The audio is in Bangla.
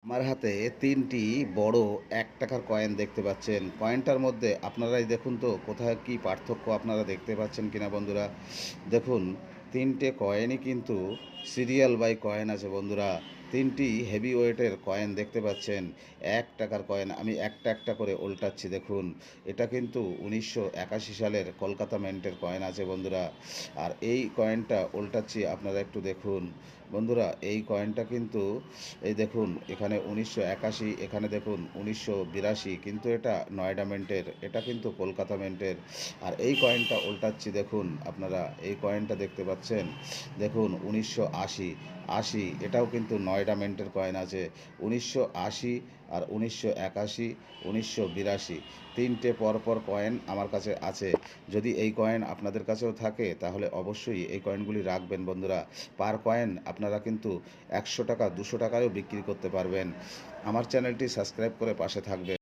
আমার হাতে ৩টি বড় ৳১ কয়েন দেখতে পাচ্ছেন। কয়েনটার মধ্যে আপনারাই দেখুন তো কোথায় কি পার্থক্য আপনারা দেখতে পাচ্ছেন কিনা বন্ধুরা? দেখুন ৩টে কয়েনই কিন্তু সিরিয়াল বাই কয়েন আছে বন্ধুরা। ৩টি হেভি ওয়েটের কয়েন দেখতে পাচ্ছেন। ৳১ কয়েন আমি একটা, একটা করে ওল্টাচ্ছি দেখুন। এটা কিন্তু ১৯৮১ সালের কলকাতা মিন্টের কয়েন আছে বন্ধুরা। আর এই কয়েনটা ওল্টাচ্ছি আপনারা একটু দেখুন। বন্ধুরা এই কয়েনটা কিন্তু এই দেখুন এখানে ১৯৮১, এখানে দেখুন ১৯৮২, কিন্তু এটা নয়ডা মিন্টের, এটা কিন্তু কলকাতা মিন্টের। আর এই কয়েনটা উল্টাচ্ছি দেখুন আপনারা, এই কয়েনটা দেখতে পাচ্ছেন দেখুন ১৯৮০, এটাও কিন্তু নয়ডা মিন্টের কয়েন আছে। ১৯৮০ আর ১৯৮১, ১৯৮২, ৩টে পরপর কয়েন আমার কাছে আছে। যদি এই কয়েন আপনাদের কাছেও থাকে তাহলে অবশ্যই এই কয়েনগুলি রাখবেন বন্ধুরা। পার কয়েন আপনারা কিন্তু ৳১০০, ৳২০০ বিক্রি করতে পারবেন। আমার চ্যানেলটি সাবস্ক্রাইব করে পাশে থাকবেন।